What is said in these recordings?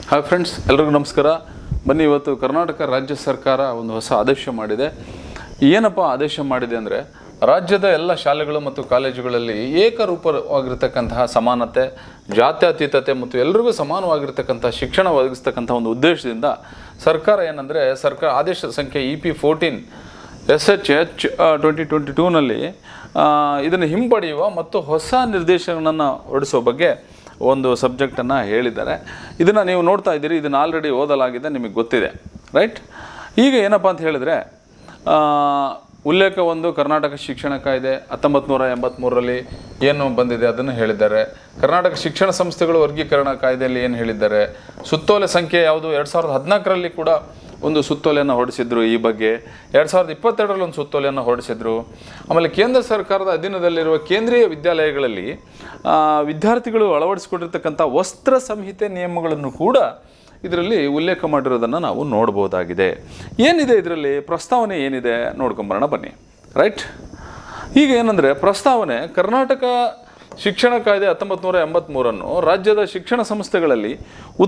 Hi friends, ಎಲ್ರಿಗೂ ನಮಸ್ಕಾರ. ಬನ್ನಿ, ಇವತ್ತು ಕರ್ನಾಟಕ ರಾಜ್ಯ ಸರ್ಕಾರ ಒಂದು ಹೊಸ ಆದೇಶ ಮಾಡಿದೆ. ಏನಪ್ಪ ಆದೇಶ ಮಾಡಿದೆ ಅಂದರೆ, ರಾಜ್ಯದ ಎಲ್ಲ ಶಾಲೆಗಳು ಮತ್ತು ಕಾಲೇಜುಗಳಲ್ಲಿ ಏಕರೂಪವಾಗಿರ್ತಕ್ಕಂತಹ ಸಮಾನತೆ, ಜಾತ್ಯತೀತತೆ ಮತ್ತು ಎಲ್ರಿಗೂ ಸಮಾನವಾಗಿರ್ತಕ್ಕಂಥ ಶಿಕ್ಷಣ ಒದಗಿಸ್ತಕ್ಕಂಥ ಒಂದು ಉದ್ದೇಶದಿಂದ ಸರ್ಕಾರ ಏನಂದರೆ, ಆದೇಶ ಸಂಖ್ಯೆ EP14 SHH 2022ನಲ್ಲಿ ಇದನ್ನು ಹಿಂಪಡೆಯುವ ಮತ್ತು ಹೊಸ ನಿರ್ದೇಶನಗಳನ್ನು ಹೊರಡಿಸುವ ಬಗ್ಗೆ ಒಂದು ಸಬ್ಜೆಕ್ಟನ್ನು ಹೇಳಿದ್ದಾರೆ. ಇದನ್ನು ನೀವು ನೋಡ್ತಾ ಇದ್ದೀರಿ, ಇದನ್ನು ಆಲ್ರೆಡಿ ಓದಲಾಗಿದೆ, ನಿಮಗೆ ಗೊತ್ತಿದೆ, ರೈಟ್? ಈಗ ಏನಪ್ಪ ಅಂತ ಹೇಳಿದರೆ, ಉಲ್ಲೇಖ 1 ಕರ್ನಾಟಕ ಶಿಕ್ಷಣ ಕಾಯ್ದೆ 1983ರಲ್ಲಿ ಏನು ಬಂದಿದೆ ಅದನ್ನು ಹೇಳಿದ್ದಾರೆ. ಕರ್ನಾಟಕ ಶಿಕ್ಷಣ ಸಂಸ್ಥೆಗಳು ವರ್ಗೀಕರಣ ಕಾಯ್ದೆಯಲ್ಲಿ ಏನು ಹೇಳಿದ್ದಾರೆ. ಸುತ್ತೋಲೆ ಸಂಖ್ಯೆ ಯಾವುದು, 2014ರಲ್ಲಿ ಕೂಡ ಒಂದು ಸುತ್ತೋಲೆಯನ್ನು ಹೊರಡಿಸಿದ್ರು ಈ ಬಗ್ಗೆ. 2022ರಲ್ಲಿ ಒಂದು ಸುತ್ತೋಲೆಯನ್ನು ಹೊರಡಿಸಿದ್ರು. ಆಮೇಲೆ ಕೇಂದ್ರ ಸರ್ಕಾರದ ಅಧೀನದಲ್ಲಿರುವ ಕೇಂದ್ರೀಯ ವಿದ್ಯಾಲಯಗಳಲ್ಲಿ ವಿದ್ಯಾರ್ಥಿಗಳು ಅಳವಡಿಸಿಕೊಂಡಿರ್ತಕ್ಕಂಥ ವಸ್ತ್ರ ಸಂಹಿತೆ ನಿಯಮಗಳನ್ನು ಕೂಡ ಇದರಲ್ಲಿ ಉಲ್ಲೇಖ ಮಾಡಿರೋದನ್ನು ನಾವು ನೋಡ್ಬೋದಾಗಿದೆ. ಏನಿದೆ ಇದರಲ್ಲಿ ಪ್ರಸ್ತಾವನೆ ಏನಿದೆ ನೋಡ್ಕೊಂಬರೋಣ ಬನ್ನಿ, ರೈಟ್? ಈಗ ಏನಂದರೆ ಪ್ರಸ್ತಾವನೆ, ಕರ್ನಾಟಕ ಶಿಕ್ಷಣ ಕಾಯ್ದೆ 1983 ರಾಜ್ಯದ ಶಿಕ್ಷಣ ಸಂಸ್ಥೆಗಳಲ್ಲಿ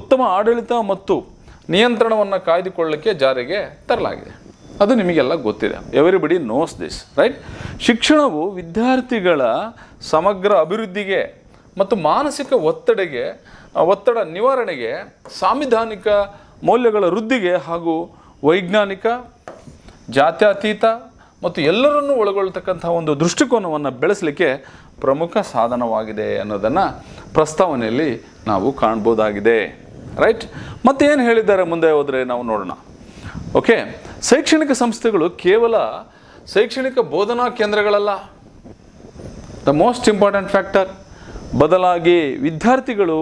ಉತ್ತಮ ಆಡಳಿತ ಮತ್ತು ನಿಯಂತ್ರಣವನ್ನು ಕಾಯ್ದುಕೊಳ್ಳಲಿಕ್ಕೆ ಜಾರಿಗೆ ತರಲಾಗಿದೆ. ಅದು ನಿಮಗೆಲ್ಲ ಗೊತ್ತಿದೆ, ಎವರಿಬಡಿ ನೋಸ್ ದಿಸ್, ರೈಟ್? ಶಿಕ್ಷಣವು ವಿದ್ಯಾರ್ಥಿಗಳ ಸಮಗ್ರ ಅಭಿವೃದ್ಧಿಗೆ ಮತ್ತು ಮಾನಸಿಕ ಒತ್ತಡ ನಿವಾರಣೆಗೆ, ಸಾಂವಿಧಾನಿಕ ಮೌಲ್ಯಗಳ ವೃದ್ಧಿಗೆ ಹಾಗೂ ವೈಜ್ಞಾನಿಕ, ಜಾತ್ಯತೀತ ಮತ್ತು ಎಲ್ಲರನ್ನೂ ಒಳಗೊಳ್ತಕ್ಕಂಥ ಒಂದು ದೃಷ್ಟಿಕೋನವನ್ನು ಬೆಳೆಸಲಿಕ್ಕೆ ಪ್ರಮುಖ ಸಾಧನವಾಗಿದೆ ಅನ್ನೋದನ್ನು ಪ್ರಸ್ತಾವನೆಯಲ್ಲಿ ನಾವು ಕಾಣ್ಬೋದಾಗಿದೆ, ರೈಟ್? ಮತ್ತೆ ಏನು ಹೇಳಿದ್ದಾರೆ ಮುಂದೆ ಹೋದರೆ ನಾವು ನೋಡೋಣ. ಓಕೆ, ಶೈಕ್ಷಣಿಕ ಸಂಸ್ಥೆಗಳು ಕೇವಲ ಶೈಕ್ಷಣಿಕ ಬೋಧನಾ ಕೇಂದ್ರಗಳಲ್ಲ, ದ ಮೋಸ್ಟ್ ಇಂಪಾರ್ಟೆಂಟ್ ಫ್ಯಾಕ್ಟರ್. ಬದಲಾಗಿ ವಿದ್ಯಾರ್ಥಿಗಳು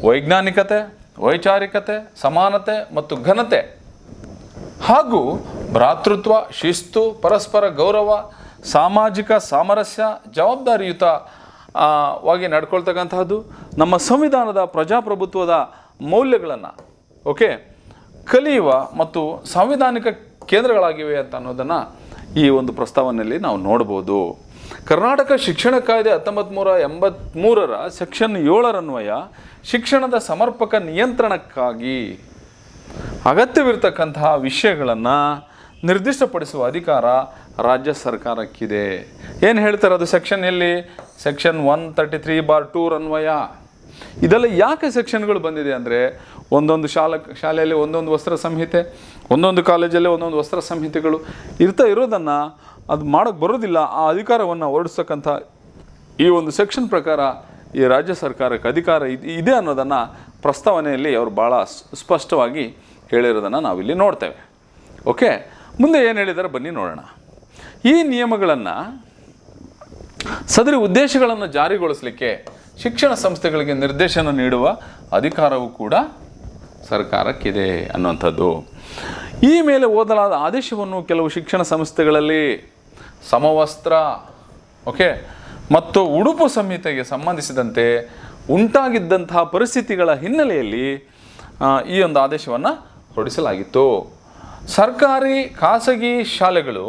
ವೈಜ್ಞಾನಿಕತೆ, ವೈಚಾರಿಕತೆ, ಸಮಾನತೆ ಮತ್ತು ಘನತೆ ಹಾಗೂ ಭ್ರಾತೃತ್ವ, ಶಿಸ್ತು, ಪರಸ್ಪರ ಗೌರವ, ಸಾಮಾಜಿಕ ಸಾಮರಸ್ಯ, ಜವಾಬ್ದಾರಿಯುತವಾಗಿ ನಡ್ಕೊಳ್ತಕ್ಕಂತಹದ್ದು, ನಮ್ಮ ಸಂವಿಧಾನದ ಪ್ರಜಾಪ್ರಭುತ್ವದ ಮೌಲ್ಯಗಳನ್ನು ಕಲಿಯುವ ಮತ್ತು ಸಾಂವಿಧಾನಿಕ ಕೇಂದ್ರಗಳಾಗಿವೆ ಅಂತ ಅನ್ನೋದನ್ನು ಈ ಒಂದು ಪ್ರಸ್ತಾವನೆಯಲ್ಲಿ ನಾವು ನೋಡ್ಬೋದು. ಕರ್ನಾಟಕ ಶಿಕ್ಷಣ ಕಾಯ್ದೆ 1983 ಸೆಕ್ಷನ್ 7 ಶಿಕ್ಷಣದ ಸಮರ್ಪಕ ನಿಯಂತ್ರಣಕ್ಕಾಗಿ ಅಗತ್ಯವಿರತಕ್ಕಂತಹ ವಿಷಯಗಳನ್ನು ನಿರ್ದಿಷ್ಟಪಡಿಸುವ ಅಧಿಕಾರ ರಾಜ್ಯ ಸರ್ಕಾರಕ್ಕಿದೆ. ಏನು ಹೇಳ್ತಾರೆ ಅದು ಸೆಕ್ಷನ್ನಲ್ಲಿ? ಸೆಕ್ಷನ್ 133/2 ಇದೆಲ್ಲ ಯಾಕೆ ಸೆಕ್ಷನ್ಗಳು ಬಂದಿದೆ ಅಂದರೆ, ಒಂದೊಂದು ಶಾಲೆಯಲ್ಲಿ ಒಂದೊಂದು ವಸ್ತ್ರ ಸಂಹಿತೆ, ಒಂದೊಂದು ಕಾಲೇಜಲ್ಲಿ ಒಂದೊಂದು ವಸ್ತ್ರ ಸಂಹಿತೆಗಳು ಇರೋದನ್ನು ಅದು ಮಾಡೋಕ್ಕೆ ಬರೋದಿಲ್ಲ. ಆ ಅಧಿಕಾರವನ್ನು ಹೊರಡಿಸ್ತಕ್ಕಂಥ ಈ ಒಂದು ಸೆಕ್ಷನ್ ಪ್ರಕಾರ ಈ ರಾಜ್ಯ ಸರ್ಕಾರಕ್ಕೆ ಅಧಿಕಾರ ಇದೆ ಅನ್ನೋದನ್ನು ಪ್ರಸ್ತಾವನೆಯಲ್ಲಿ ಅವರು ಭಾಳ ಸ್ಪಷ್ಟವಾಗಿ ಹೇಳಿರೋದನ್ನು ನಾವಿಲ್ಲಿ ನೋಡ್ತೇವೆ. ಓಕೆ, ಮುಂದೆ ಏನು ಹೇಳಿದ್ದಾರೆ ಬನ್ನಿ ನೋಡೋಣ. ಈ ನಿಯಮಗಳನ್ನು, ಸದರಿ ಉದ್ದೇಶಗಳನ್ನು ಜಾರಿಗೊಳಿಸಲಿಕ್ಕೆ ಶಿಕ್ಷಣ ಸಂಸ್ಥೆಗಳಿಗೆ ನಿರ್ದೇಶನ ನೀಡುವ ಅಧಿಕಾರವೂ ಕೂಡ ಸರ್ಕಾರಕ್ಕಿದೆ ಅನ್ನುವಂಥದ್ದು. ಈ ಮೇಲೆ ಓದಲಾದ ಆದೇಶವನ್ನು ಕೆಲವು ಶಿಕ್ಷಣ ಸಂಸ್ಥೆಗಳಲ್ಲಿ ಸಮವಸ್ತ್ರ ಮತ್ತು ಉಡುಪು ಸಂಹಿತೆಗೆ ಸಂಬಂಧಿಸಿದಂತೆ ಉಂಟಾಗಿದ್ದಂತಹ ಪರಿಸ್ಥಿತಿಗಳ ಹಿನ್ನೆಲೆಯಲ್ಲಿ ಈ ಒಂದು ಆದೇಶವನ್ನು ಹೊರಡಿಸಲಾಗಿತ್ತು. ಸರ್ಕಾರಿ, ಖಾಸಗಿ ಶಾಲೆಗಳು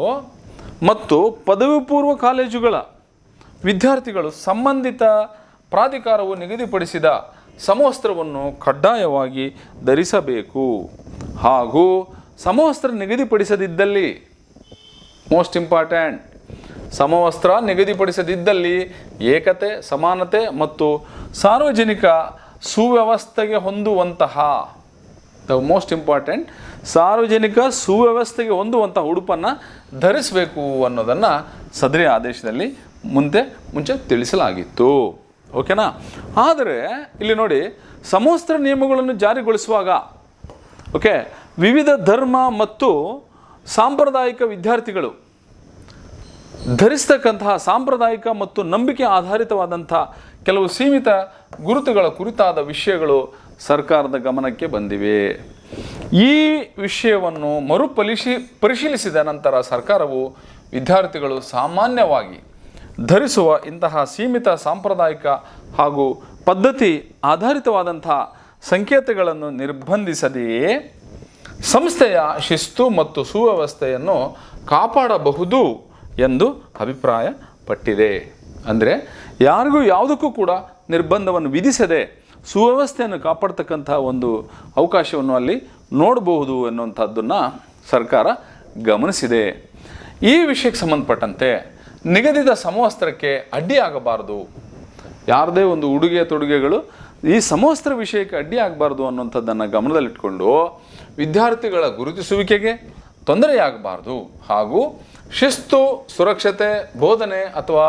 ಮತ್ತು ಪದವಿ ಪೂರ್ವ ಕಾಲೇಜುಗಳ ವಿದ್ಯಾರ್ಥಿಗಳು ಸಂಬಂಧಿತ ಪ್ರಾಧಿಕಾರವು ನಿಗದಿಪಡಿಸಿದ ಸಮವಸ್ತ್ರವನ್ನು ಕಡ್ಡಾಯವಾಗಿ ಧರಿಸಬೇಕು ಹಾಗೂ ಸಮವಸ್ತ್ರ ನಿಗದಿಪಡಿಸದಿದ್ದಲ್ಲಿ, ಮೋಸ್ಟ್ ಇಂಪಾರ್ಟೆಂಟ್, ಸಮವಸ್ತ್ರ ನಿಗದಿಪಡಿಸದಿದ್ದಲ್ಲಿ ಏಕತೆ, ಸಮಾನತೆ ಮತ್ತು ಸಾರ್ವಜನಿಕ ಸುವ್ಯವಸ್ಥೆಗೆ ಹೊಂದುವಂತಹ, ದ ಮೋಸ್ಟ್ ಇಂಪಾರ್ಟೆಂಟ್, ಸಾರ್ವಜನಿಕ ಸುವ್ಯವಸ್ಥೆಗೆ ಹೊಂದುವಂತಹ ಉಡುಪನ್ನು ಧರಿಸಬೇಕು ಅನ್ನೋದನ್ನು ಸದರಿ ಆದೇಶದಲ್ಲಿ ಮುಂಚೆ ತಿಳಿಸಲಾಗಿತ್ತು. ಓಕೆನಾ? ಆದರೆ ಇಲ್ಲಿ ನೋಡಿ, ಸಮವಸ್ತ್ರ ನಿಯಮಗಳನ್ನು ಜಾರಿಗೊಳಿಸುವಾಗ ವಿವಿಧ ಧರ್ಮ ಮತ್ತು ಸಾಂಪ್ರದಾಯಿಕ ವಿದ್ಯಾರ್ಥಿಗಳು ಧರಿಸ್ತಕ್ಕಂತಹ ಸಾಂಪ್ರದಾಯಿಕ ಮತ್ತು ನಂಬಿಕೆ ಆಧಾರಿತವಾದಂಥ ಕೆಲವು ಸೀಮಿತ ಗುರುತುಗಳ ಕುರಿತಾದ ವಿಷಯಗಳು ಸರ್ಕಾರದ ಗಮನಕ್ಕೆ ಬಂದಿವೆ. ಈ ವಿಷಯವನ್ನು ಪರಿಶೀಲಿಸಿದ ನಂತರ ಸರ್ಕಾರವು ವಿದ್ಯಾರ್ಥಿಗಳು ಸಾಮಾನ್ಯವಾಗಿ ಧರಿಸುವ ಇಂತಹ ಸೀಮಿತ ಸಾಂಪ್ರದಾಯಿಕ ಹಾಗೂ ಪದ್ಧತಿ ಆಧಾರಿತವಾದಂಥ ಸಂಕೇತಗಳನ್ನು ನಿರ್ಬಂಧಿಸದೆಯೇ ಸಂಸ್ಥೆಯ ಶಿಸ್ತು ಮತ್ತು ಸುವ್ಯವಸ್ಥೆಯನ್ನು ಕಾಪಾಡಬಹುದು ಎಂದು ಅಭಿಪ್ರಾಯಪಟ್ಟಿದೆ. ಅಂದರೆ ಯಾರಿಗೂ ಯಾವುದಕ್ಕೂ ಕೂಡ ನಿರ್ಬಂಧವನ್ನು ವಿಧಿಸದೆ ಸುವ್ಯವಸ್ಥೆಯನ್ನು ಕಾಪಾಡ್ತಕ್ಕಂಥ ಒಂದು ಅವಕಾಶವನ್ನು ಅಲ್ಲಿ ನೋಡಬಹುದು ಅನ್ನುವಂಥದ್ದನ್ನು ಸರ್ಕಾರ ಗಮನಿಸಿದೆ. ಈ ವಿಷಯಕ್ಕೆ ಸಂಬಂಧಪಟ್ಟಂತೆ ನಿಗದಿತ ಸಮವಸ್ತ್ರಕ್ಕೆ ಅಡ್ಡಿಯಾಗಬಾರದು, ಯಾರದೇ ಒಂದು ಉಡುಗೆ ತೊಡುಗೆಗಳು ಈ ಸಮವಸ್ತ್ರ ವಿಷಯಕ್ಕೆ ಅಡ್ಡಿಯಾಗಬಾರ್ದು ಅನ್ನುವಂಥದ್ದನ್ನು ಗಮನದಲ್ಲಿಟ್ಕೊಂಡು ವಿದ್ಯಾರ್ಥಿಗಳ ಗುರುತಿಸುವಿಕೆಗೆ ತೊಂದರೆಯಾಗಬಾರ್ದು ಹಾಗೂ ಶಿಸ್ತು, ಸುರಕ್ಷತೆ, ಬೋಧನೆ ಅಥವಾ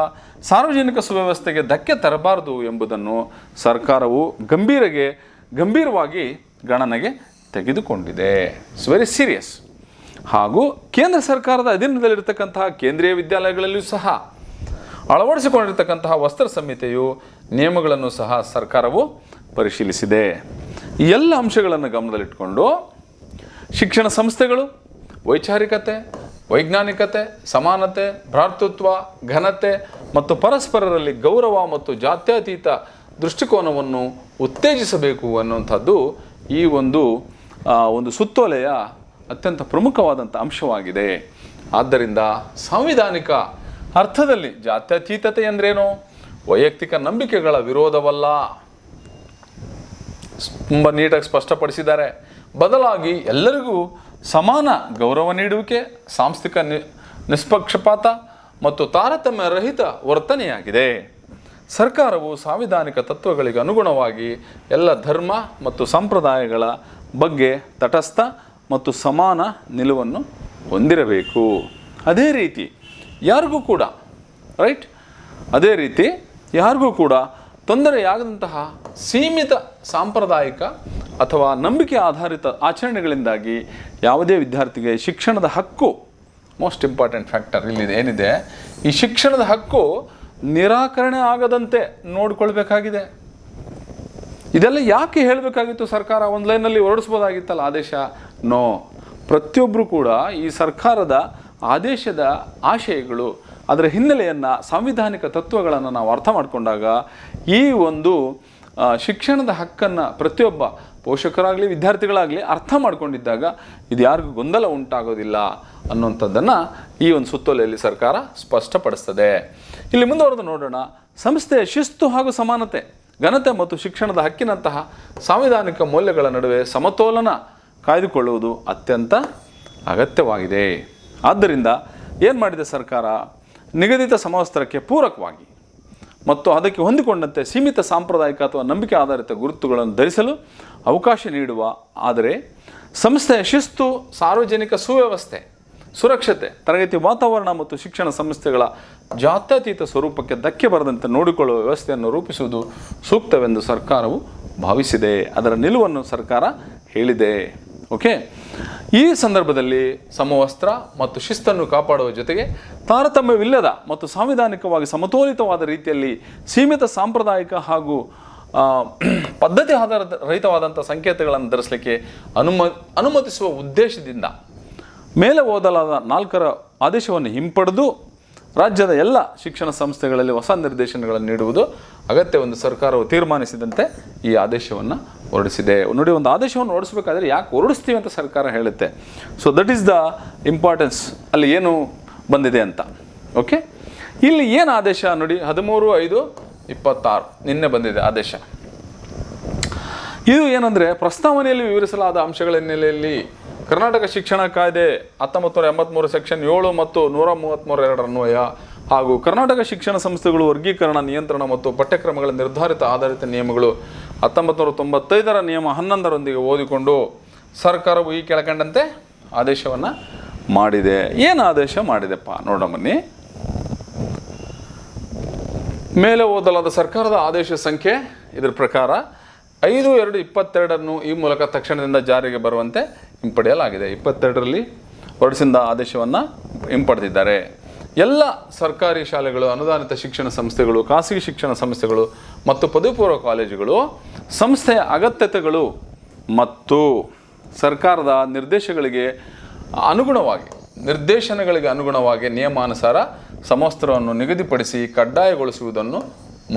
ಸಾರ್ವಜನಿಕ ಸುವ್ಯವಸ್ಥೆಗೆ ಧಕ್ಕೆ ತರಬಾರದು ಎಂಬುದನ್ನು ಸರ್ಕಾರವು ಗಂಭೀರವಾಗಿ ಗಣನೆಗೆ ತೆಗೆದುಕೊಂಡಿದೆ. It's very serious. ಹಾಗೂ ಕೇಂದ್ರ ಸರ್ಕಾರದ ಅಧೀನದಲ್ಲಿರ್ತಕ್ಕಂತಹ ಕೇಂದ್ರೀಯ ವಿದ್ಯಾಲಯಗಳಲ್ಲಿಯೂ ಸಹ ಅಳವಡಿಸಿಕೊಂಡಿರ್ತಕ್ಕಂತಹ ವಸ್ತ್ರ ಸಂಹಿತೆಯು ನಿಯಮಗಳನ್ನು ಸಹ ಸರ್ಕಾರವು ಪರಿಶೀಲಿಸಿದೆ. ಈ ಎಲ್ಲ ಅಂಶಗಳನ್ನು ಗಮನದಲ್ಲಿಟ್ಟುಕೊಂಡು ಶಿಕ್ಷಣ ಸಂಸ್ಥೆಗಳು ವೈಚಾರಿಕತೆ, ವೈಜ್ಞಾನಿಕತೆ, ಸಮಾನತೆ, ಭ್ರಾತೃತ್ವ, ಘನತೆ ಮತ್ತು ಪರಸ್ಪರರಲ್ಲಿ ಗೌರವ ಮತ್ತು ಜಾತ್ಯತೀತ ದೃಷ್ಟಿಕೋನವನ್ನು ಉತ್ತೇಜಿಸಬೇಕು ಅನ್ನುವಂಥದ್ದು ಈ ಒಂದು ಸುತ್ತೋಲೆಯ ಅತ್ಯಂತ ಪ್ರಮುಖವಾದಂಥ ಅಂಶವಾಗಿದೆ. ಆದ್ದರಿಂದ ಸಾಂವಿಧಾನಿಕ ಅರ್ಥದಲ್ಲಿ ಜಾತ್ಯತೀತತೆ ಎಂದರೇನು? ವೈಯಕ್ತಿಕ ನಂಬಿಕೆಗಳ ವಿರೋಧವಲ್ಲ, ತುಂಬ ನೀಟಾಗಿ ಸ್ಪಷ್ಟಪಡಿಸಿದ್ದಾರೆ. ಬದಲಾಗಿ ಎಲ್ಲರಿಗೂ ಸಮಾನ ಗೌರವ ನೀಡುವಿಕೆ, ಸಾಂಸ್ಥಿಕ ನಿಷ್ಪಕ್ಷಪಾತ ಮತ್ತು ತಾರತಮ್ಯ ರಹಿತ ವರ್ತನೆಯಾಗಿದೆ. ಸರ್ಕಾರವು ಸಾಂವಿಧಾನಿಕ ತತ್ವಗಳಿಗೆ ಅನುಗುಣವಾಗಿ ಎಲ್ಲ ಧರ್ಮ ಮತ್ತು ಸಂಪ್ರದಾಯಗಳ ಬಗ್ಗೆ ತಟಸ್ಥ ಮತ್ತು ಸಮಾನ ನಿಲುವನ್ನು ಹೊಂದಿರಬೇಕು. ಅದೇ ರೀತಿ ಯಾರಿಗೂ ಕೂಡ ತೊಂದರೆಯಾಗದಂತಹ ಸೀಮಿತ ಸಾಂಪ್ರದಾಯಿಕ ಅಥವಾ ನಂಬಿಕೆ ಆಧಾರಿತ ಆಚರಣೆಗಳಿಂದಾಗಿ ಯಾವುದೇ ವಿದ್ಯಾರ್ಥಿಗೆ ಶಿಕ್ಷಣದ ಹಕ್ಕು, ಮೋಸ್ಟ್ ಇಂಪಾರ್ಟೆಂಟ್ ಫ್ಯಾಕ್ಟರ್ ಇಲ್ಲಿದೆ ಏನಿದೆ, ಈ ಶಿಕ್ಷಣದ ಹಕ್ಕು ನಿರಾಕರಣೆ ಆಗದಂತೆ ನೋಡಿಕೊಳ್ಬೇಕಾಗಿದೆ. ಇದೆಲ್ಲ ಯಾಕೆ ಹೇಳಬೇಕಾಗಿತ್ತು? ಸರ್ಕಾರ ಒಂದು ಲೈನಲ್ಲಿ ಹೊರಡಿಸ್ಬೋದಾಗಿತ್ತಲ್ಲ ಆದೇಶ. ನೋ, ಪ್ರತಿಯೊಬ್ಬರು ಕೂಡ ಈ ಸರ್ಕಾರದ ಆದೇಶದ ಆಶಯಗಳು, ಅದರ ಹಿನ್ನೆಲೆಯನ್ನು, ಸಾಂವಿಧಾನಿಕ ತತ್ವಗಳನ್ನು ನಾವು ಅರ್ಥ ಮಾಡಿಕೊಂಡಾಗ ಈ ಒಂದು ಶಿಕ್ಷಣದ ಹಕ್ಕನ್ನು ಪ್ರತಿಯೊಬ್ಬ ಪೋಷಕರಾಗಲಿ ವಿದ್ಯಾರ್ಥಿಗಳಾಗಲಿ ಅರ್ಥ ಮಾಡ್ಕೊಂಡಿದ್ದಾಗ ಇದು ಯಾರಿಗೂ ಗೊಂದಲ ಉಂಟಾಗೋದಿಲ್ಲ ಅನ್ನುವಂಥದ್ದನ್ನು ಈ ಒಂದು ಸುತ್ತೋಲೆಯಲ್ಲಿ ಸರ್ಕಾರ ಸ್ಪಷ್ಟಪಡಿಸ್ತದೆ. ಇಲ್ಲಿ ಮುಂದುವರೆದು ನೋಡೋಣ. ಸಂಸ್ಥೆಯ ಶಿಸ್ತು ಹಾಗೂ ಸಮಾನತೆ, ಘನತೆ ಮತ್ತು ಶಿಕ್ಷಣದ ಹಕ್ಕಿನಂತಹ ಸಾಂವಿಧಾನಿಕ ಮೌಲ್ಯಗಳ ನಡುವೆ ಸಮತೋಲನ ಕಾಯ್ದುಕೊಳ್ಳುವುದು ಅತ್ಯಂತ ಅಗತ್ಯವಾಗಿದೆ. ಆದ್ದರಿಂದ ಏನು ಮಾಡಿದೆ ಸರ್ಕಾರ? ನಿಗದಿತ ಸಮವಸ್ತ್ರಕ್ಕೆ ಪೂರಕವಾಗಿ ಮತ್ತು ಅದಕ್ಕೆ ಹೊಂದಿಕೊಂಡಂತೆ ಸೀಮಿತ ಸಾಂಪ್ರದಾಯಿಕ ಅಥವಾ ನಂಬಿಕೆ ಆಧಾರಿತ ಗುರುತುಗಳನ್ನು ಧರಿಸಲು ಅವಕಾಶ ನೀಡುವ, ಆದರೆ ಸಂಸ್ಥೆಯ ಶಿಸ್ತು, ಸಾರ್ವಜನಿಕ ಸುವ್ಯವಸ್ಥೆ, ಸುರಕ್ಷತೆ, ತರಗತಿ ವಾತಾವರಣ ಮತ್ತು ಶಿಕ್ಷಣ ಸಂಸ್ಥೆಗಳ ಜಾತ್ಯತೀತ ಸ್ವರೂಪಕ್ಕೆ ಧಕ್ಕೆ ಬರದಂತೆ ನೋಡಿಕೊಳ್ಳುವ ವ್ಯವಸ್ಥೆಯನ್ನು ರೂಪಿಸುವುದು ಸೂಕ್ತವೆಂದು ಸರ್ಕಾರವು ಭಾವಿಸಿದೆ. ಅದರ ನಿಲುವನ್ನು ಸರ್ಕಾರ ಹೇಳಿದೆ. ಓಕೆ, ಈ ಸಂದರ್ಭದಲ್ಲಿ ಸಮವಸ್ತ್ರ ಮತ್ತು ಶಿಸ್ತನ್ನು ಕಾಪಾಡುವ ಜೊತೆಗೆ ತಾರತಮ್ಯವಿಲ್ಲದ ಮತ್ತು ಸಾಂವಿಧಾನಿಕವಾಗಿ ಸಮತೋಲಿತವಾದ ರೀತಿಯಲ್ಲಿ ಸೀಮಿತ ಸಾಂಪ್ರದಾಯಿಕ ಹಾಗೂ ಪದ್ಧತಿ ಆಧಾರದ ರಹಿತವಾದಂಥ ಸಂಕೇತಗಳನ್ನು ಧರಿಸಲಿಕ್ಕೆ ಅನುಮತಿಸುವ ಉದ್ದೇಶದಿಂದ ಮೇಲೆ ಓದಲಾದ 4ರ ಆದೇಶವನ್ನು ಹಿಂಪಡೆದು ರಾಜ್ಯದ ಎಲ್ಲ ಶಿಕ್ಷಣ ಸಂಸ್ಥೆಗಳಲ್ಲಿ ಹೊಸ ನಿರ್ದೇಶನಗಳನ್ನು ನೀಡುವುದು ಅಗತ್ಯವೆಂದು ಸರ್ಕಾರವು ತೀರ್ಮಾನಿಸಿದಂತೆ ಈ ಆದೇಶವನ್ನು ಹೊರಡಿಸಿದೆ. ನೋಡಿ, ಒಂದು ಆದೇಶವನ್ನು ಹೊರಡಿಸಬೇಕಾದ್ರೆ ಯಾಕೆ ಹೊರಡಿಸ್ತೀವಿ ಅಂತ ಸರ್ಕಾರ ಹೇಳುತ್ತೆ. So that is the importance ಅಲ್ಲಿ ಏನು ಬಂದಿದೆ ಅಂತ. ಓಕೆ, ಇಲ್ಲಿ ಏನು ಆದೇಶ ನೋಡಿ, 13/5/26 ನಿನ್ನೆ ಬಂದಿದೆ ಆದೇಶ. ಇದು ಏನಂದರೆ, ಪ್ರಸ್ತಾವನೆಯಲ್ಲಿ ವಿವರಿಸಲಾದ ಅಂಶಗಳ ಹಿನ್ನೆಲೆಯಲ್ಲಿ ಕರ್ನಾಟಕ ಶಿಕ್ಷಣ ಕಾಯ್ದೆ 1983 ಸೆಕ್ಷನ್ 7 ಮತ್ತು 133(2) ಅನ್ವಯ ಹಾಗೂ ಕರ್ನಾಟಕ ಶಿಕ್ಷಣ ಸಂಸ್ಥೆಗಳು ವರ್ಗೀಕರಣ, ನಿಯಂತ್ರಣ ಮತ್ತು ಪಠ್ಯಕ್ರಮಗಳ ನಿರ್ಧಾರಿತ ಆಧಾರಿತ ನಿಯಮಗಳು 1995ರ ನಿಯಮ 11ರೊಂದಿಗೆ ಓದಿಕೊಂಡು ಸರ್ಕಾರವು ಈ ಕೆಳಕಂಡಂತೆ ಆದೇಶವನ್ನು ಮಾಡಿದೆ. ಏನು ಆದೇಶ ಮಾಡಿದೆಪ್ಪ ನೋಡೋಣ ಬನ್ನಿ. ಮೇಲೆ ಓದಲಾದ ಸರ್ಕಾರದ ಆದೇಶ ಸಂಖ್ಯೆ ಇದರ ಪ್ರಕಾರ 5/2/22 ಈ ಮೂಲಕ ತಕ್ಷಣದಿಂದ ಜಾರಿಗೆ ಬರುವಂತೆ ಹಿಂಪಡೆಯಲಾಗಿದೆ. 22ರಲ್ಲಿ ಹೊರಡಿಸಿದ ಆದೇಶವನ್ನು ಹಿಂಪಡೆದಿದ್ದಾರೆ. ಎಲ್ಲ ಸರ್ಕಾರಿ ಶಾಲೆಗಳು, ಅನುದಾನಿತ ಶಿಕ್ಷಣ ಸಂಸ್ಥೆಗಳು, ಖಾಸಗಿ ಶಿಕ್ಷಣ ಸಂಸ್ಥೆಗಳು ಮತ್ತು ಪದವಿ ಪೂರ್ವ ಕಾಲೇಜುಗಳು ಸಂಸ್ಥೆಯ ಅಗತ್ಯತೆಗಳು ಮತ್ತು ಸರ್ಕಾರದ ನಿರ್ದೇಶನಗಳಿಗೆ ಅನುಗುಣವಾಗಿ ನಿಯಮಾನುಸಾರ ಸಮವಸ್ತ್ರವನ್ನು ನಿಗದಿಪಡಿಸಿ ಕಡ್ಡಾಯಗೊಳಿಸುವುದನ್ನು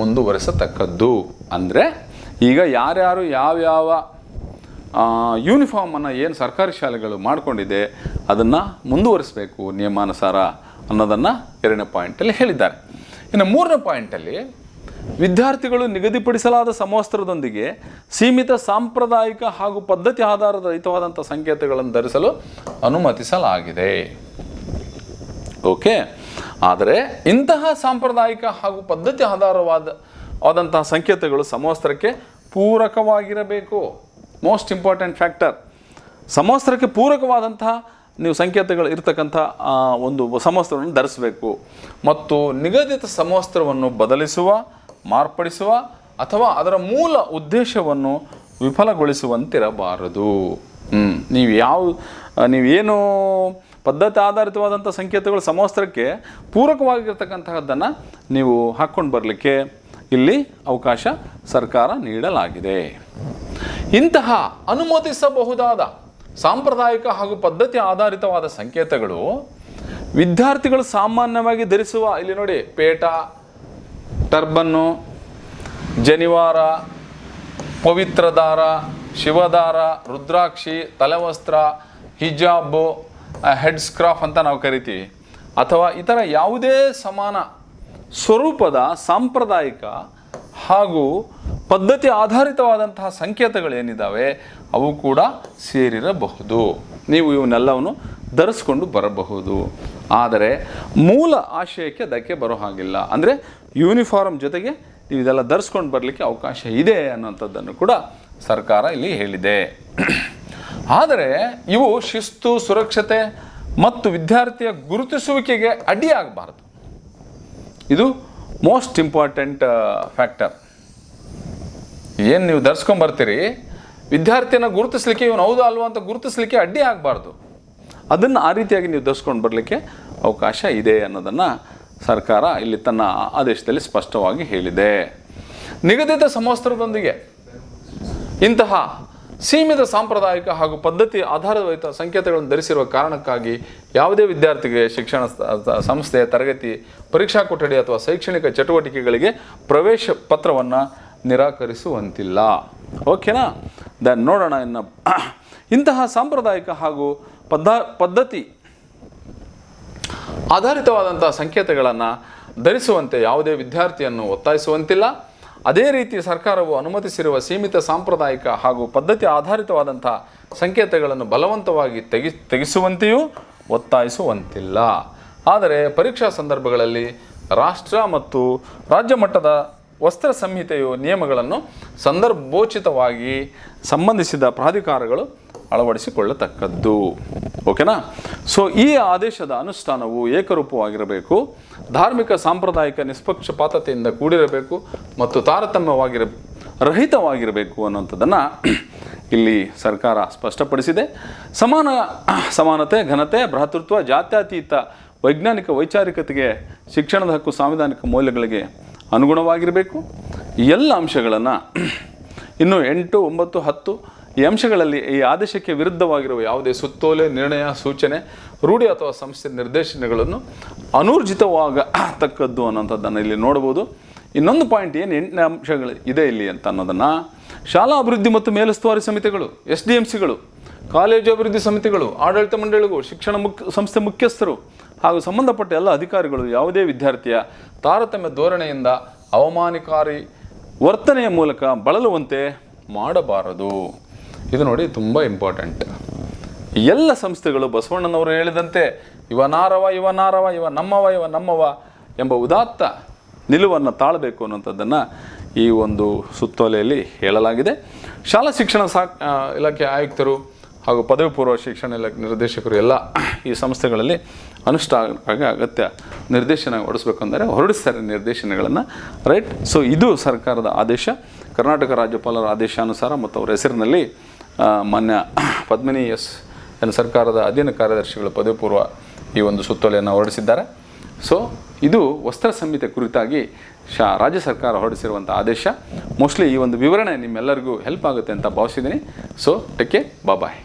ಮುಂದುವರಿಸತಕ್ಕದ್ದು. ಅಂದರೆ ಈಗ ಯಾರ್ಯಾರು ಯಾವ್ಯಾವ ಯೂನಿಫಾರ್ಮನ್ನು ಏನು ಸರ್ಕಾರಿ ಶಾಲೆಗಳು ಮಾಡಿಕೊಂಡಿದೆ ಅದನ್ನು ಮುಂದುವರಿಸಬೇಕು ನಿಯಮಾನುಸಾರ ಅನ್ನೋದನ್ನು 2ನೇ ಪಾಯಿಂಟಲ್ಲಿ ಹೇಳಿದ್ದಾರೆ. ಇನ್ನು 3ನೇ ಪಾಯಿಂಟಲ್ಲಿ ವಿದ್ಯಾರ್ಥಿಗಳು ನಿಗದಿಪಡಿಸಲಾದ ಸಮವಸ್ತ್ರದೊಂದಿಗೆ ಸೀಮಿತ ಸಾಂಪ್ರದಾಯಿಕ ಹಾಗೂ ಪದ್ಧತಿ ಆಧಾರದ ರಹಿತವಾದಂಥ ಸಂಕೇತಗಳನ್ನು ಧರಿಸಲು ಅನುಮತಿಸಲಾಗಿದೆ. ಓಕೆ, ಆದರೆ ಇಂತಹ ಸಾಂಪ್ರದಾಯಿಕ ಹಾಗೂ ಪದ್ಧತಿ ಆಧಾರವಾದಂತಹ ಸಂಕೇತಗಳು ಸಮವಸ್ತ್ರಕ್ಕೆ ಪೂರಕವಾಗಿರಬೇಕು. Most important factor. ಸಮವಸ್ತ್ರಕ್ಕೆ ಪೂರಕವಾದಂತಹ ನೀವು ಸಂಕೇತಗಳು ಇರ್ತಕ್ಕಂಥ ಒಂದು ಸಮವಸ್ತ್ರವನ್ನು ಧರಿಸಬೇಕು ಮತ್ತು ನಿಗದಿತ ಸಮವಸ್ತ್ರವನ್ನು ಬದಲಿಸುವ, ಮಾರ್ಪಡಿಸುವ ಅಥವಾ ಅದರ ಮೂಲ ಉದ್ದೇಶವನ್ನು ವಿಫಲಗೊಳಿಸುವಂತಿರಬಾರದು. ನೀವೇನು ಪದ್ಧತಿ ಆಧಾರಿತವಾದಂಥ ಸಂಕೇತಗಳು ಸಮವಸ್ತ್ರಕ್ಕೆ ಪೂರಕವಾಗಿರ್ತಕ್ಕಂತಹದ್ದನ್ನು ನೀವು ಹಾಕ್ಕೊಂಡು ಬರಲಿಕ್ಕೆ ಇಲ್ಲಿ ಅವಕಾಶ ಸರ್ಕಾರ ನೀಡಲಾಗಿದೆ. ಇಂತಹ ಅನುಮತಿಸಬಹುದಾದ ಸಾಂಪ್ರದಾಯಿಕ ಹಾಗೂ ಪದ್ಧತಿ ಆಧಾರಿತವಾದ ಸಂಕೇತಗಳು ವಿದ್ಯಾರ್ಥಿಗಳು ಸಾಮಾನ್ಯವಾಗಿ ಧರಿಸುವ, ಇಲ್ಲಿ ನೋಡಿ, ಪೇಟ, ಟರ್ಬನ್ನು, ಜನಿವಾರ, ಪವಿತ್ರದಾರ, ಶಿವದಾರ, ರುದ್ರಾಕ್ಷಿ, ತಲೆವಸ್ತ್ರ, ಹಿಜಾಬು, ಹೆಡ್ ಸ್ಕ್ರಾಫ್ ಅಂತ ನಾವು ಕರಿತೀವಿ, ಅಥವಾ ಇತರ ಯಾವುದೇ ಸಮಾನ ಸ್ವರೂಪದ ಸಾಂಪ್ರದಾಯಿಕ ಹಾಗೂ ಪದ್ಧತಿ ಆಧಾರಿತವಾದಂತಹ ಸಂಕೇತಗಳೇನಿದ್ದಾವೆ ಅವು ಕೂಡ ಸೇರಿರಬಹುದು. ನೀವು ಇವನ್ನೆಲ್ಲವನ್ನು ಧರಿಸ್ಕೊಂಡು ಬರಬಹುದು. ಆದರೆ ಮೂಲ ಆಶಯಕ್ಕೆ ಧಕ್ಕೆ ಬರೋ ಹಾಗಿಲ್ಲ. ಅಂದರೆ ಯೂನಿಫಾರ್ಮ್ ಜೊತೆಗೆ ನೀವು ಇದೆಲ್ಲ ಧರಿಸ್ಕೊಂಡು ಬರಲಿಕ್ಕೆ ಅವಕಾಶ ಇದೆ ಅನ್ನೋಂಥದ್ದನ್ನು ಕೂಡ ಸರ್ಕಾರ ಇಲ್ಲಿ ಹೇಳಿದೆ. ಆದರೆ ಇವು ಶಿಸ್ತು, ಸುರಕ್ಷತೆ ಮತ್ತು ವಿದ್ಯಾರ್ಥಿಯ ಗುರುತಿಸುವಿಕೆಗೆ ಅಡ್ಡಿಯಾಗಬಾರದು. ಇದು ಮೋಸ್ಟ್ ಇಂಪಾರ್ಟೆಂಟ್ ಫ್ಯಾಕ್ಟರ್. ಏನು ನೀವು ಧರಿಸ್ಕೊಂಬರ್ತೀರಿ, ವಿದ್ಯಾರ್ಥಿಯನ್ನು ಗುರುತಿಸ್ಲಿಕ್ಕೆ, ಇವನು ಹೌದಾ ಅಲ್ವಾ ಅಂತ ಗುರುತಿಸ್ಲಿಕ್ಕೆ ಅಡ್ಡಿ ಆಗಬಾರ್ದು. ಅದನ್ನು ಆ ರೀತಿಯಾಗಿ ನೀವು ಧರಿಸ್ಕೊಂಡು ಬರಲಿಕ್ಕೆ ಅವಕಾಶ ಇದೆ ಅನ್ನೋದನ್ನು ಸರ್ಕಾರ ಇಲ್ಲಿ ತನ್ನ ಆದೇಶದಲ್ಲಿ ಸ್ಪಷ್ಟವಾಗಿ ಹೇಳಿದೆ. ನಿಗದಿತ ಸಮವಸ್ತ್ರದೊಂದಿಗೆ ಇಂತಹ ಸೀಮಿತ ಸಾಂಪ್ರದಾಯಿಕ ಹಾಗೂ ಪದ್ಧತಿ ಆಧಾರಿತ ಸಂಕೇತಗಳನ್ನು ಧರಿಸಿರುವ ಕಾರಣಕ್ಕಾಗಿ ಯಾವುದೇ ವಿದ್ಯಾರ್ಥಿಗೆ ಶಿಕ್ಷಣ ಸಂಸ್ಥೆಯ ತರಗತಿ, ಪರೀಕ್ಷಾ ಕೊಠಡಿ ಅಥವಾ ಶೈಕ್ಷಣಿಕ ಚಟುವಟಿಕೆಗಳಿಗೆ ಪ್ರವೇಶ ಪತ್ರವನ್ನು ನಿರಾಕರಿಸುವಂತಿಲ್ಲ. ಓಕೆನಾ? ದೆನ್ ನೋಡೋಣ ಇನ್ನು. ಇಂತಹ ಸಾಂಪ್ರದಾಯಿಕ ಹಾಗೂ ಪದ್ಧತಿ ಆಧಾರಿತವಾದಂಥ ಸಂಕೇತಗಳನ್ನು ಧರಿಸುವಂತೆ ಯಾವುದೇ ವಿದ್ಯಾರ್ಥಿಯನ್ನು ಒತ್ತಾಯಿಸುವಂತಿಲ್ಲ. ಅದೇ ರೀತಿ ಸರ್ಕಾರವು ಅನುಮತಿಸಿರುವ ಸೀಮಿತ ಸಾಂಪ್ರದಾಯಿಕ ಹಾಗೂ ಪದ್ಧತಿ ಆಧಾರಿತವಾದಂಥ ಸಂಕೇತಗಳನ್ನು ಬಲವಂತವಾಗಿ ತೆಗೆಸುವಂತೆಯೂ ಒತ್ತಾಯಿಸುವಂತಿಲ್ಲ. ಆದರೆ ಪರೀಕ್ಷಾ ಸಂದರ್ಭಗಳಲ್ಲಿ ರಾಷ್ಟ್ರ ಮತ್ತು ರಾಜ್ಯ ಮಟ್ಟದ ವಸ್ತ್ರ ಸಂಹಿತೆಯು ನಿಯಮಗಳನ್ನು ಸಂದರ್ಭೋಚಿತವಾಗಿ ಸಂಬಂಧಿಸಿದ ಪ್ರಾಧಿಕಾರಗಳು ಅಳವಡಿಸಿಕೊಳ್ಳತಕ್ಕದ್ದು. ಓಕೆನಾ? ಸೊ ಈ ಆದೇಶದ ಅನುಷ್ಠಾನವು ಏಕರೂಪವಾಗಿರಬೇಕು, ಧಾರ್ಮಿಕ ಸಾಂಪ್ರದಾಯಿಕ ನಿಷ್ಪಕ್ಷಪಾತತೆಯಿಂದ ಕೂಡಿರಬೇಕು ಮತ್ತು ರಹಿತವಾಗಿರಬೇಕು ಅನ್ನೋಂಥದ್ದನ್ನು ಇಲ್ಲಿ ಸರ್ಕಾರ ಸ್ಪಷ್ಟಪಡಿಸಿದೆ. ಸಮಾನತೆ, ಘನತೆ, ಭ್ರಾತೃತ್ವ, ಜಾತ್ಯತೀತ, ವೈಜ್ಞಾನಿಕ ವೈಚಾರಿಕತೆಗೆ, ಶಿಕ್ಷಣದ ಹಕ್ಕು, ಸಾಂವಿಧಾನಿಕ ಮೌಲ್ಯಗಳಿಗೆ ಅನುಗುಣವಾಗಿರಬೇಕು. ಈ ಎಲ್ಲ ಅಂಶಗಳನ್ನು ಇನ್ನು 8, 9, 10 ಈ ಅಂಶಗಳಲ್ಲಿ ಈ ಆದೇಶಕ್ಕೆ ವಿರುದ್ಧವಾಗಿರುವ ಯಾವುದೇ ಸುತ್ತೋಲೆ, ನಿರ್ಣಯ, ಸೂಚನೆ, ರೂಢಿ ಅಥವಾ ಸಂಸ್ಥೆ ನಿರ್ದೇಶನಗಳನ್ನು ಅನೂರ್ಜಿತವಾಗತಕ್ಕದ್ದು ಅನ್ನೋಂಥದ್ದನ್ನು ಇಲ್ಲಿ ನೋಡ್ಬೋದು. ಇನ್ನೊಂದು ಪಾಯಿಂಟ್ ಏನು 8ನೇ ಅಂಶಗಳು ಇದೆ ಇಲ್ಲಿ ಅಂತ ಅನ್ನೋದನ್ನು ಶಾಲಾ ಅಭಿವೃದ್ಧಿ ಮತ್ತು ಮೇಲುಸ್ತುವಾರಿ ಸಮಿತಿಗಳು, SDMCಗಳು, ಕಾಲೇಜು ಅಭಿವೃದ್ಧಿ ಸಮಿತಿಗಳು, ಆಡಳಿತ ಮಂಡಳಿಗಳು, ಶಿಕ್ಷಣ ಸಂಸ್ಥೆ ಮುಖ್ಯಸ್ಥರು ಹಾಗೂ ಸಂಬಂಧಪಟ್ಟ ಎಲ್ಲ ಅಧಿಕಾರಿಗಳು ಯಾವುದೇ ವಿದ್ಯಾರ್ಥಿಯ ತಾರತಮ್ಯ ಧೋರಣೆಯಿಂದ ಅವಮಾನಕಾರಿ ವರ್ತನೆಯ ಮೂಲಕ ಬಳಲುವಂತೆ ಮಾಡಬಾರದು. ಇದು ನೋಡಿ ತುಂಬ ಇಂಪಾರ್ಟೆಂಟ್. ಎಲ್ಲ ಸಂಸ್ಥೆಗಳು ಬಸವಣ್ಣನವರು ಹೇಳಿದಂತೆ ಇವನಾರವ, ಇವ ನಮ್ಮವ ಎಂಬ ಉದಾತ್ತ ನಿಲುವನ್ನು ತಾಳಬೇಕು ಅನ್ನೋಂಥದ್ದನ್ನು ಈ ಒಂದು ಸುತ್ತೋಲೆಯಲ್ಲಿ ಹೇಳಲಾಗಿದೆ. ಶಾಲಾ ಶಿಕ್ಷಣ ಇಲಾಖೆ ಆಯುಕ್ತರು ಹಾಗೂ ಪದವಿ ಪೂರ್ವ ಶಿಕ್ಷಣ ಇಲಾಖೆ ನಿರ್ದೇಶಕರು ಎಲ್ಲ ಈ ಸಂಸ್ಥೆಗಳಲ್ಲಿ ಅನುಷ್ಠಾನಕ್ಕಾಗಿ ಅಗತ್ಯ ನಿರ್ದೇಶನ ಹೊರಡಿಸ್ಬೇಕಂದರೆ ಹೊರಡಿಸ್ತಾರೆ ನಿರ್ದೇಶನಗಳನ್ನು. ರೈಟ್? ಸೊ ಇದು ಸರ್ಕಾರದ ಆದೇಶ. ಕರ್ನಾಟಕ ರಾಜ್ಯಪಾಲರ ಆದೇಶಾನುಸಾರ ಮತ್ತು ಅವರ ಹೆಸರಿನಲ್ಲಿ ಮಾನ್ಯ ಪದ್ಮಿನಿ ಎನ್ ಸರ್ಕಾರದ ಅಧೀನ ಕಾರ್ಯದರ್ಶಿಗಳು ಪದವಿ ಪೂರ್ವ ಈ ಒಂದು ಸುತ್ತೋಲೆಯನ್ನು ಹೊರಡಿಸಿದ್ದಾರೆ. ಸೊ ಇದು ವಸ್ತ್ರ ಸಂಹಿತೆ ಕುರಿತಾಗಿ ರಾಜ್ಯ ಸರ್ಕಾರ ಹೊರಡಿಸಿರುವಂಥ ಆದೇಶ. ಮೋಸ್ಟ್ಲಿ ಈ ಒಂದು ವಿವರಣೆ ನಿಮ್ಮೆಲ್ಲರಿಗೂ ಹೆಲ್ಪ್ ಆಗುತ್ತೆ ಅಂತ ಭಾವಿಸಿದ್ದೀನಿ. ಸೊ ಟೇಕ್ ಕೇರ್, ಬಾಯ್.